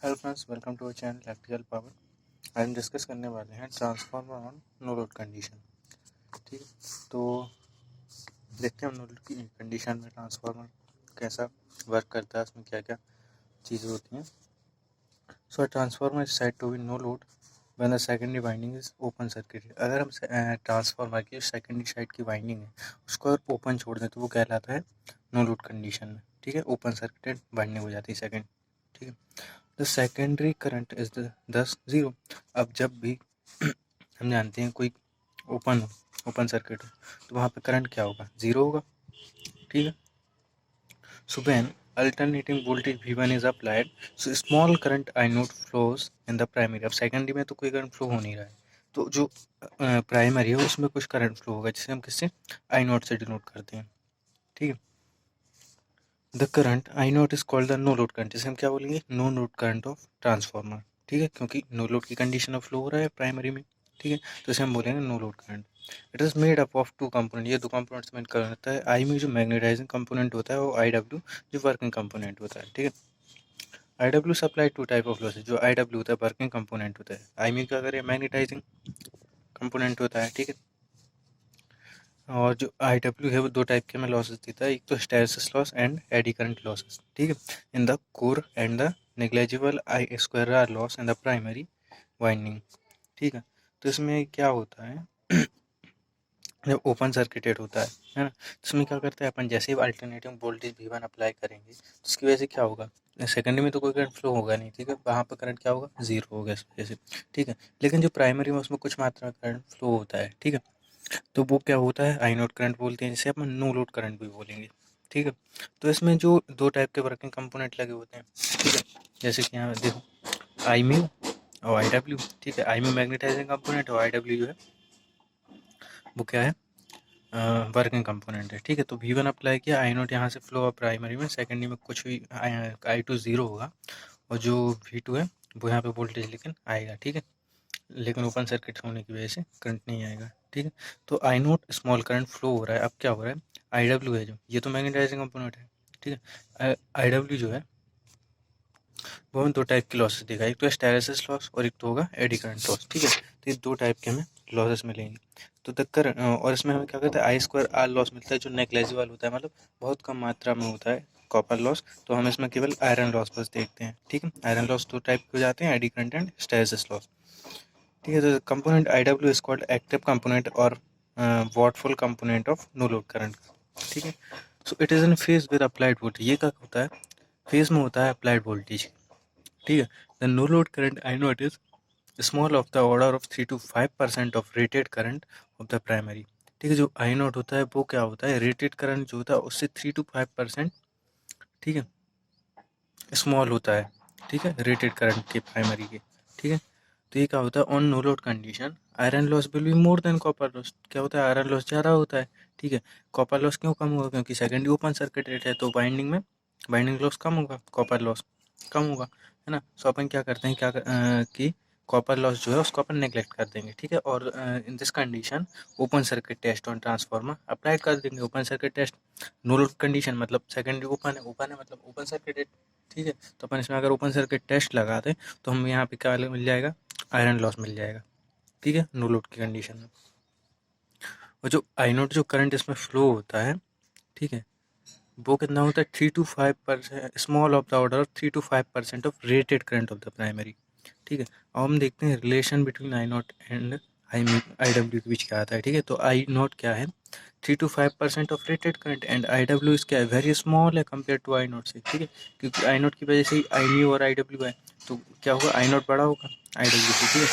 Hello friends, welcome to our channel electrical power. आज हम discuss करने वाले हैं transformer on no load condition. ठीक है, तो देखते हैं हम नो लोड की कंडीशन में ट्रांसफार्मर कैसा वर्क करता है, उसमें क्या क्या चीज़ें होती हैं। So transformer is said to be no load when the secondary winding is open circuit. अगर हम ट्रांसफार्मर की सेकेंडरी साइड की वाइंडिंग है उसको अगर ओपन छोड़ दें तो वो कहलाता है नो लोड कंडीशन में। ठीक है, ओपन सर्किटेड वाइंडिंग हो जाती है सेकेंड। ठीक है, द सेकेंडरी करंट इज दस जीरो। अब जब भी हम जानते हैं कोई ओपन सर्किट हो तो वहाँ पे करंट क्या होगा, जीरो होगा। ठीक है, so when alternating voltage V1 is applied so small current I note flows in the primary. अब सेकेंडरी में तो कोई करंट फ्लो हो नहीं रहा है, तो जो प्राइमरी है उसमें कुछ करंट फ्लो होगा जिसे हम किससे I नोट से डिनोट करते हैं। ठीक है, the current I naught is called the no load current, जिसे हम क्या बोलेंगे, no load current of transformer. ठीक है, क्योंकि नो लोड की कंडीशन में फ्लो हो रहा है प्राइमरी में। ठीक है, तो इसे हम बोलेंगे no load current. It is made up of two component, ये दो कंपोनेंट्स में करता है। आई में जो मैग्नेटाइजिंग कंपोनेंट होता है वो IW जो वर्किंग कंपोनेंट होता है। ठीक है, IW supply two type of losses, जो IW होता है वर्किंग कंपोनेंट होता है, आई में क्या करें मैग्नेटाइजिंग कंपोनेंट होता है। ठीक है, और जो IW है वो दो टाइप के में लॉसेस देता है, एक तो hysteresis loss and eddy current losses. ठीक है, in the core and the negligible I square R loss in the primary winding. ठीक है, तो इसमें क्या होता है जब ओपन सर्किटेड होता है ना, तो इसमें क्या करते हैं अपन, जैसे ही अल्टरनेटिंग वोल्टेज V1 अप्लाई करेंगे तो उसकी वजह से क्या होगा, सेकेंडरी में तो कोई करंट फ्लो होगा नहीं। ठीक है, वहाँ पर करंट क्या होगा, जीरो होगा इस वजह से। ठीक है, लेकिन जो प्राइमरी में उसमें कुछ मात्रा में करंट फ्लो होता है। ठीक है, तो वो क्या होता है I नोट करंट बोलते हैं, जिसे अपन नो लोड करंट भी बोलेंगे। ठीक है, तो इसमें जो दो टाइप के वर्किंग कंपोनेंट लगे होते हैं। ठीक है, जैसे कि यहाँ देखो आई म्यू और IW। ठीक है, आई म्यू मैग्नेटाइजिंग कंपोनेंट और IW जो है वो क्या है, वर्किंग कंपोनेंट है। ठीक है, तो V1 अप्लाई किया, I नोट यहाँ से फ्लो हुआ प्राइमरी में, सेकेंडरी में कुछ भी I2 जीरो होगा और जो V2 है वो यहाँ पे वोल्टेज लेकिन आएगा। ठीक है, लेकिन ओपन सर्किट होने की वजह से करंट नहीं आएगा। ठीक है, तो I note small current flow हो रहा है। अब क्या हो रहा है, IW है जो, ये तो मैग्नेटाइजिंग कंपोनेंट है। ठीक है, IW जो है वो हमें दो टाइप की लॉसेस देगा, एक तो हिस्टैरिसीस लॉस और एक तो होगा एडी करंट लॉस। ठीक है, तो ये दो टाइप के हमें लॉसेस मिलेंगे। तो और इसमें हमें क्या कहते हैं, I स्क्वायर आर लॉस मिलता है जो नेग्लेजिबल होता है, मतलब बहुत कम मात्रा में होता है कॉपर लॉस। तो हम इसमें केवल आयरन लॉस बस देखते हैं। ठीक है, आयरन लॉस दो टाइप के हो जाते हैं, eddy current and hysteresis loss. ठीक है, तो component IW is called active component और wattful component of no load current. ठीक है, so it is in phase with applied voltage, ये क्या होता है, फेज में होता है अप्लाइड वोल्टेज। ठीक है, the no load current I naught is small of the order of 3 to 5% of rated current of the primary. ठीक है, जो I नोट होता है वो क्या होता है, रेटेड करंट जो होता है उससे 3 to 5%, ठीक है, स्मॉल होता है। ठीक है, रेटेड करंट के प्राइमरी के। ठीक है, तो ये क्या होता है, on no load condition iron loss will be more than copper loss. क्या होता है, आयरन लॉस ज़्यादा होता है। ठीक है, कॉपर लॉस क्यों कम होगा, क्योंकि सेकेंडरी ओपन सर्किट रेट है, तो बाइंडिंग में बाइंडिंग लॉस कम होगा, कॉपर लॉस कम होगा, है ना। सो अपन क्या करते हैं, कि कॉपर लॉस जो है उसको अपन नेग्लेक्ट कर देंगे। ठीक है, और in this condition open circuit test on transformer apply कर देंगे। Open circuit test, no load condition मतलब सेकेंडरी ओपन है मतलब ओपन सर्किट। ठीक है, तो अपन इसमें अगर ओपन सर्किट टेस्ट लगा दें तो हम यहाँ पे क्या मिल जाएगा, आयरन लॉस मिल जाएगा। ठीक है, नो लोड की कंडीशन में। और जो I नोट जो करंट इसमें फ्लो होता है, ठीक है, वो कितना होता है, 3 to 5%, small of the order of 3 to 5% of rated current of the primary. ठीक है, अब हम देखते हैं relation between I note and IW के बीच क्या आता है। ठीक है, तो I नोट क्या है, 3 to 5% of rated current and IW क्या है, वेरी स्मॉल है कम्पेयर टू I नोट से। ठीक है, क्योंकि I नोट की वजह से ही I म्यू और IW है, तो क्या होगा, I नोट बड़ा होगा IW से। ठीक है,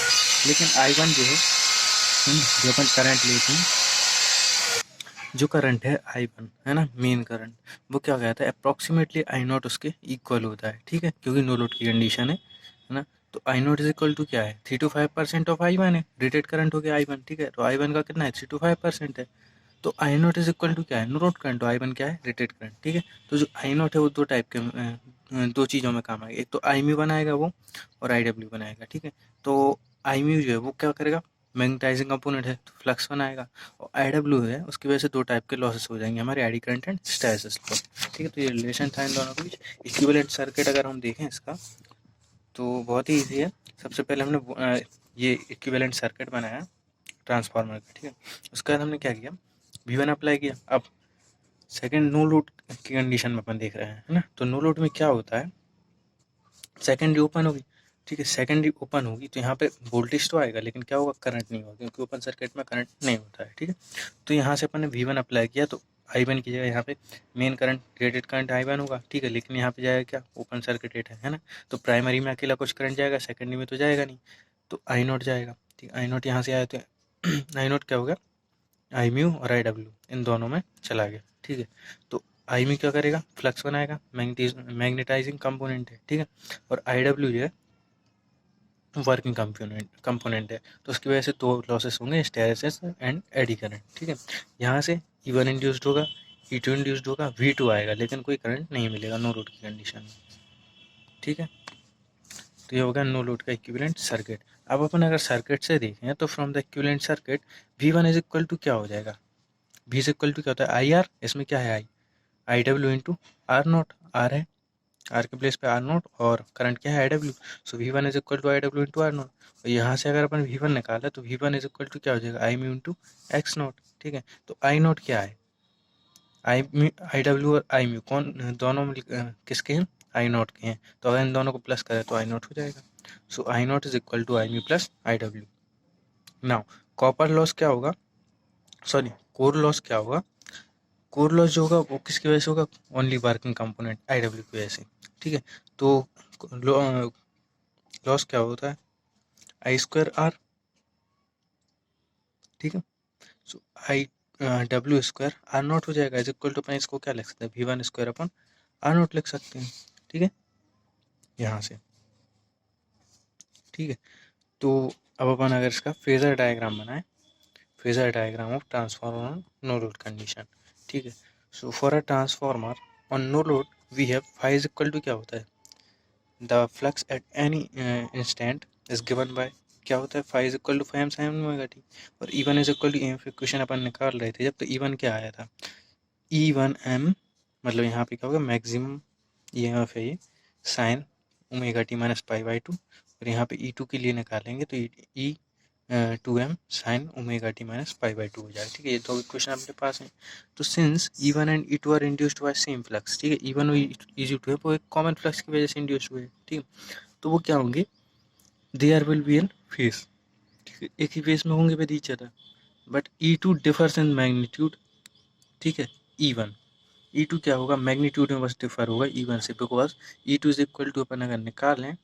लेकिन I1 जो है, जो अपन करंट लेते हैं, जो करंट है I1 है ना, मेन करंट, वो क्या कहता है, अप्रॉक्सीमेटली I नोट उसके इक्वल होता है। ठीक है, क्योंकि नो लोड की कंडीशन है ना, तो I naught is equal to क्या है, 3 to 5% ऑफ I1 है, रेटेड करंट हो गया I1। ठीक है, तो I1 का कितना है, 3 to 5% है, तो I naught is equal to क्या है, नो लोड करंट, तो I1 क्या है, रेटेड करंट। ठीक है, तो जो I नोट है वो दो टाइप के दो चीज़ों में काम आएगा, एक तो I म्यू बनाएगा वो और IW बनाएगा। ठीक है, तो I म्यू जो है वो क्या करेगा, मैग्नेटाइजिंग कंपोनेंट है तो फ्लक्स बनाएगा, और IW है उसकी वजह से दो टाइप के लॉसेस हो जाएंगे हमारे, AD current and hysteresis loss. ठीक है, तो ये रिलेशन था इन दोनों के बीच। इक्विवेलेंट सर्किट अगर हम देखें इसका, तो बहुत ही ईजी है। सबसे पहले हमने ये इक्विवेलेंट सर्किट बनाया ट्रांसफार्मर का, ठीक है। उसके बाद हमने क्या किया, V1 अप्लाई किया। अब सेकंड नो लोड की कंडीशन में अपन देख रहे हैं, है ना। तो नो लोड में क्या होता है, सेकेंडरी ओपन होगी, ठीक है। सेकेंडरी ओपन होगी तो यहाँ पे वोल्टेज तो आएगा, लेकिन क्या होगा, करंट नहीं होगा, क्योंकि ओपन सर्किट में करंट नहीं होता है, ठीक है। तो यहाँ से अपन ने V1 अप्लाई किया, तो I1 की जगह यहाँ पे main current, rated current I1 होगा, ठीक है। लेकिन यहाँ पे जाएगा क्या, ओपन सर्किटेड है ना। तो प्राइमरी में अकेला कुछ करंट जाएगा, सेकेंडरी में तो जाएगा नहीं, तो I0 जाएगा, ठीक। I0 यहाँ से आया तो I0 क्या होगा, आई म्यू और आई डब्ल्यू इन दोनों में चला गया, ठीक है। तो आई म्यू क्या करेगा, फ्लक्स बनाएगा, मैग्नेटाइजिंग कंपोनेंट है, ठीक है। और आई डब्ल्यू जो है वर्किंग कंपोनेंट है। तो उसकी वजह से दो लॉसेस होंगे, हिस्टैरिसीस एंड एडी करंट, ठीक है। यहाँ से E1 इंड्यूस्ड होगा, E2 इंड्यूस्ड होगा, V2 आएगा, लेकिन कोई करंट नहीं मिलेगा नो लोड की कंडीशन में, ठीक है। तो ये होगा नो लोड का इक्विवेलेंट सर्किट। अब अपन अगर सर्किट से देखें तो from the equivalent circuit V1 is equal to क्या हो जाएगा, V इज इक्वल टू क्या होता है, आई आर। इसमें क्या है, I W into R naught, R है, आर के प्लेस पे आर नोट, और करंट क्या है, I W. So V1 is equal to I W into R naught. और यहाँ से अगर अपन V1 निकाला तो V1 इज इक्वल टू क्या हो जाएगा, आई म्यू इंटू एक्स नोट, ठीक है। तो आई नोट क्या है, आई डब्ल्यू और आई म्यू कौन दोनों किसके हैं, आई नोट के हैं। तो अगर इन दोनों को प्लस करें तो आई नोट हो जाएगा। So I naught is equal to I mu plus I W. Now copper loss क्या होगा, सॉरी कोर लॉस क्या होगा, कोर लॉस जो होगा वो किसकी वजह से होगा, only working component I W की वजह से, ठीक है। तो लॉस क्या होता है, आई स्क्वायर आर, ठीक है। So I W square R naught हो जाएगा, इज इक्वल टू अपन इसको क्या लिख सकते हैं, V1 square upon are not लिख सकते हैं, ठीक है, यहाँ से, ठीक है। तो अब अपन अगर इसका फेजर डायग्राम बनाए, phasor diagram of transformer on no load condition, ठीक है। So for a transformer on no load we have phi is equal to क्या होता है, the flux at any instant is given by क्या होता है, phi is equal to phi M sine omega T. और E one is equal to M, equation अपन निकाल रहे थे जब, तो ई वन क्या आया था, ई वन एम, मतलब यहाँ पे क्या होगा, मैक्सिमम ई एम एफ है ये, sign omega T minus pi by two. और यहाँ पे ई टू के लिए निकालेंगे तो ई 2m sign omega T minus pi by two हो जाएगा, ठीक है। ये दो इक्वेशन आपके पास है। तो since E1 and E2 are induced by same flux, ठीक है, E1 और E2 है वो एक कॉमन फ्लक्स की वजह से इंड्यूस्ड हुए, ठीक है। तो वो क्या होंगे, there will be in phase, ठीक है, एक ही फेस में होंगे with each other, but E2 differs in magnitude, ठीक है, E1, E2 क्या होगा, मैग्नीट्यूड में बस डिफर होगा E1 से, because E2 is equal to अपन अगर निकालें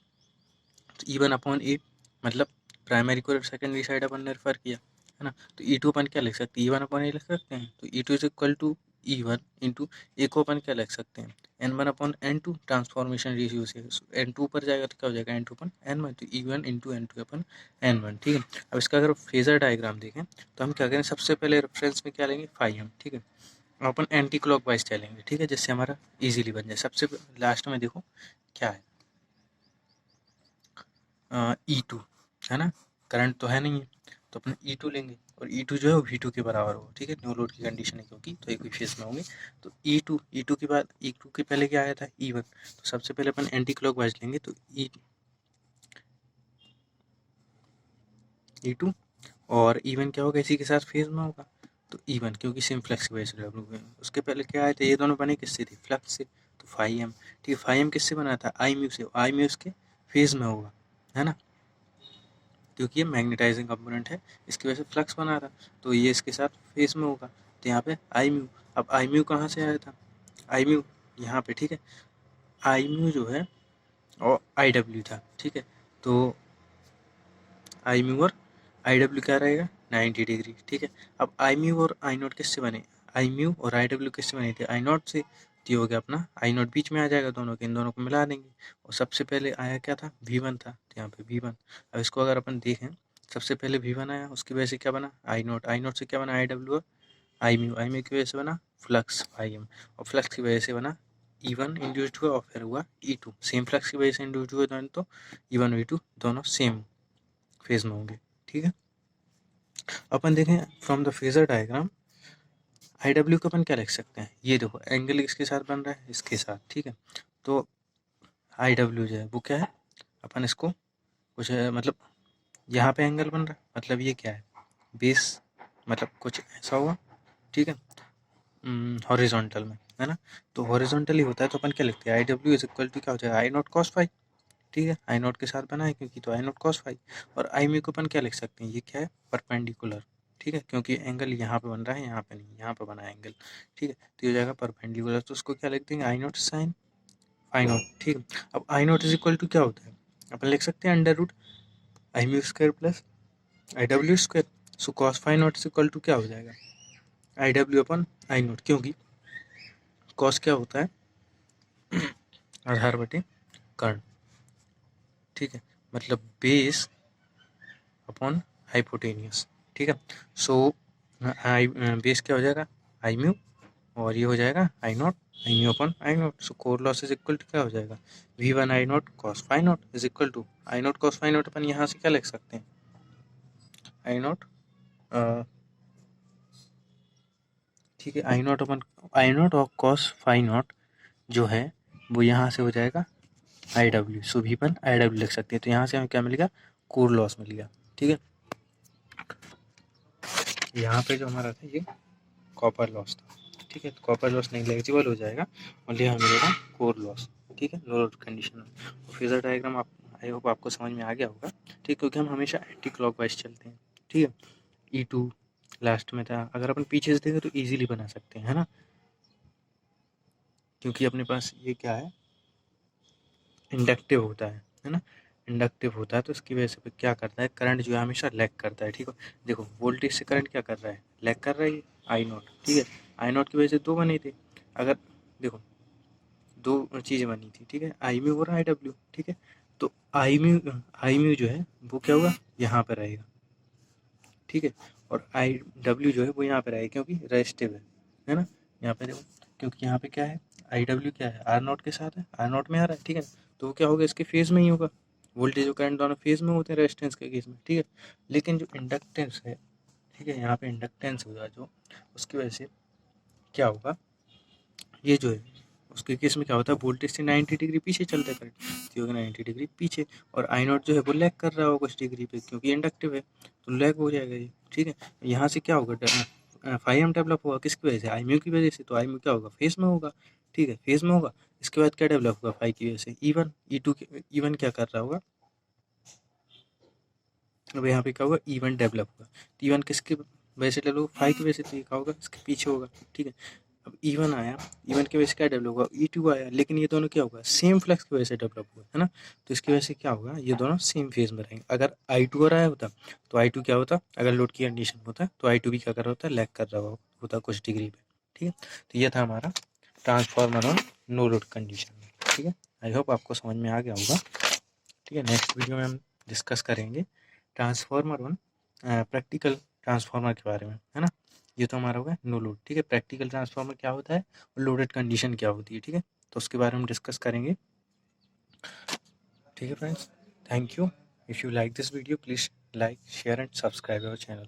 तो E1 अपॉन ए, मतलब प्राइमरी को सेकेंडरी साइड अपन ने रेफर किया, है ना। तो E2 अपन क्या लिख सकते हैं, E1 अपॉन ए लिख सकते हैं। तो E2 is equal to E1 into A को अपन क्या लिख सकते हैं, N1 upon N2, transformation ratio से N2 पर जाएगा तो क्या हो जाएगा, N2 अपन N1, तो E1 इंटू N2 अपन N1, ठीक है। अब इसका अगर फेजर डायग्राम देखें तो हम क्या करें, सबसे पहले रेफरेंस में क्या लेंगे, फाई हम, ठीक है। अपन एंटी क्लॉक वाइज चलेंगे, ठीक है, जिससे हमारा इजीली बन जाए। सबसे लास्ट में देखो क्या है, E2, है ना, करंट तो है नहीं है, तो अपने E2 लेंगे, और E2 जो है वो V2 के बराबर होगा, ठीक है, नो लोड की कंडीशन है क्योंकि, तो एक ही फेज में होंगे। तो E2 के बाद E2 के पहले क्या आया था, E1, तो सबसे पहले अपन एंटी क्लॉक वाइज लेंगे, तो E2 और E1 क्या होगा, इसी के साथ फेज में होगा, तो E1 क्योंकि सेम फ्लक्स की वजह से डेवलप हुए। उसके पहले क्या आए थे, ये दोनों बने किससे थे, फ्लक्स से, तो फाई एम, ठीक है। फाई एम किससे बना था, आई म्यू से, आई म्यू इसके फेज में होगा, है ना, क्योंकि ये मैग्नेटाइजिंग कंपोनेंट है, इसकी वजह से फ्लक्स बना रहा, तो ये इसके साथ फेस में होगा, तो यहाँ पे आई म्यू। अब आई म्यू कहाँ से आया था, आई म्यू यहाँ पे, ठीक है, आई म्यू जो है और आई डब्ल्यू था, ठीक है। तो आई म्यू और आई डब्ल्यू क्या रहेगा, 90 डिग्री, ठीक है। अब आई म्यू और आई नोट किससे बने, आई म्यू और आई डब्ल्यू किससे बने थे, आई नोट से, तो ये हो गया अपना आई नोट बीच में आ जाएगा दोनों के, इन दोनों को मिला देंगे। और सबसे पहले आया क्या था, V1 था, तो यहाँ पे V1। अब इसको अगर अपन देखें, सबसे पहले V1 आया, उसकी वजह से क्या बना, आई नोट से क्या बना, आई डब्ल्यू और आई म्यू की वजह से बना फ्लक्स आई एम, और फ्लक्स की वजह से बना E1 इंड्यूस्ड हुआ, और फिर हुआ E2, सेम फ्लक्स की वजह से इंड्यूस्ड हुए दोनों, तो E1 और E2 दोनों सेम फेज में होंगे, ठीक है। अपन देखें from the phasor diagram, I W को अपन क्या लिख सकते हैं, ये देखो एंगल इसके साथ बन रहा है, इसके साथ, ठीक है। तो आई डब्ल्यू जो है वो क्या है, अपन इसको कुछ मतलब यहाँ पे एंगल बन रहा है, मतलब ये क्या है, बेस, मतलब कुछ ऐसा हुआ, ठीक है, हॉरिजॉन्टल में, है ना। तो हॉरिजॉन्टली होता है तो अपन क्या लिखते हैं, I W is equal to क्या हो जाएगा, आई नॉट कॉस फाई, ठीक है, आई नॉट के साथ बना है क्योंकि, तो आई नॉट कॉस फाई। और आई म्यू को अपन क्या लिख सकते हैं, ये क्या है, परपेंडिकुलर, ठीक है, क्योंकि एंगल यहाँ पे बन रहा है, यहाँ पे नहीं, यहाँ पे बना है एंगल, ठीक है, तो ये हो जाएगा परपेंडिकुलर, तो उसको क्या लिख देंगे, I naught sine phi naught, ठीक है। अब I naught is equal to क्या होता है, अपन लिख सकते हैं under root I mu square plus I W square, so cos phi naught is equal to क्या हो जाएगा, I W upon I naught, क्योंकि कॉस क्या होता है, आधार बटे कर्ण, ठीक है, मतलब बेस अपॉन हाइपोटेनियस, ठीक है। सो आई बेस क्या हो जाएगा, आई म्यू, और ये हो जाएगा I naught, I mu upon I naught, so core loss is equal to क्या हो जाएगा, V one I naught cos phi naught is equal to I naught cos phi naught, अपन यहाँ से क्या लिख सकते हैं, आई नॉट, ठीक है, I naught upon I naught और कॉस फाई नॉट जो है वो यहाँ से हो जाएगा I W, so V one I W लिख सकते हैं, तो यहाँ से हमें क्या मिलेगा, कोर लॉस मिल गया, ठीक है। यहाँ पे जो हमारा था ये कॉपर लॉस था, ठीक है, तो कॉपर लॉस नेग्लिजिबल हो जाएगा, ओनली हमें मिलेगा कोर लॉस, ठीक है, लो लोड कंडीशन में। फेजर डायग्राम आप, आई होप आपको समझ में आ गया होगा, ठीक, क्योंकि हम हमेशा एंटी क्लॉकवाइज चलते हैं, ठीक है। E2 लास्ट में था, अगर अपन पीछे से देखें तो इजीली बना सकते हैं, है ना, क्योंकि अपने पास ये क्या है, इंडक्टिव होता है ना, इंडक्टिव होता है, तो इसकी वजह से क्या करता है, करंट जो है हमेशा लैग करता है, ठीक है। देखो वोल्टेज से करंट क्या कर रहा है, लैग कर रहा है आई नॉट, ठीक है, आई नॉट की वजह से दो बने थे, अगर देखो दो चीज़ें बनी थी, ठीक है, आई म्यू और आई डब्ल्यू, ठीक है, तो आई म्यू जो है वो क्या होगा, यहाँ पर रहेगा, ठीक है, और आई डब्ल्यू जो है वो यहाँ पे रहेगा, क्योंकि रेजिस्टिव है ना, यहाँ पे देखो, क्योंकि यहाँ पे क्या है, आई डब्ल्यू क्या है, आर नॉट के साथ है, आर नॉट में आ रहा है, ठीक है, तो वो क्या होगा, इसके फेज में ही होगा, वोल्टेज और करंट दोनों फेज में होते हैं रेजिस्टेंस के केस में, ठीक है। लेकिन जो इंडक्टेंस है, ठीक है, यहाँ पे इंडक्टेंस होगा जो, उसकी वजह से क्या होगा, ये जो है उसके केस में क्या होता है, वोल्टेज से 90 डिग्री पीछे चलता है करंट, तो होगा 90 डिग्री पीछे, और आई नॉट जो है वो लैग कर रहा होगा कुछ डिग्री पे, क्योंकि इंडक्टिव है तो लैग हो जाएगा ये, ठीक है। यहाँ से क्या होगा, फाइव एम डेवलप होगा किसकी वजह से, आई म्यू की वजह से, तो आई म्यू क्या होगा, फेस में होगा, ठीक है, फेस में होगा। इसके बाद क्या डेवलप होगा, फाइव की वजह से E1, E2 E1 क्या कर रहा होगा, अब यहाँ पे क्या होगा, E1 डेवलप होगा, तो E1 किसकी वजह से डेवलप होगा, फाइव की वजह से, तो ये क्या होगा, इसके पीछे होगा, ठीक है। अब E1 आया, E1 की वजह से क्या डेवलप होगा, E2 आया, लेकिन ये दोनों क्या होगा, सेम फ्लक्स की वजह से डेवलप हुआ है ना, तो इसकी वजह से क्या होगा, ये दोनों सेम फेज में रहेंगे। अगर I2 और आया होता तो I2 क्या होता, अगर लोड की कंडीशन होता तो I2 भी क्या कर रहा होता, लैग कर रहा होता कुछ डिग्री पे, ठीक है। तो ये था हमारा transformer on no load condition में, ठीक है। आई होप आपको समझ में आ गया होगा, ठीक है। नेक्स्ट वीडियो में हम डिस्कस करेंगे ट्रांसफार्मर ऑन प्रैक्टिकल ट्रांसफार्मर के बारे में, है ना। ये तो हमारा होगा नो लोड, ठीक है। प्रैक्टिकल ट्रांसफार्मर क्या होता है और लोडेड कंडीशन क्या होती है, ठीक है, तो उसके बारे में डिस्कस करेंगे, ठीक है friends. Thank you. If you like this video please like share and subscribe our channel.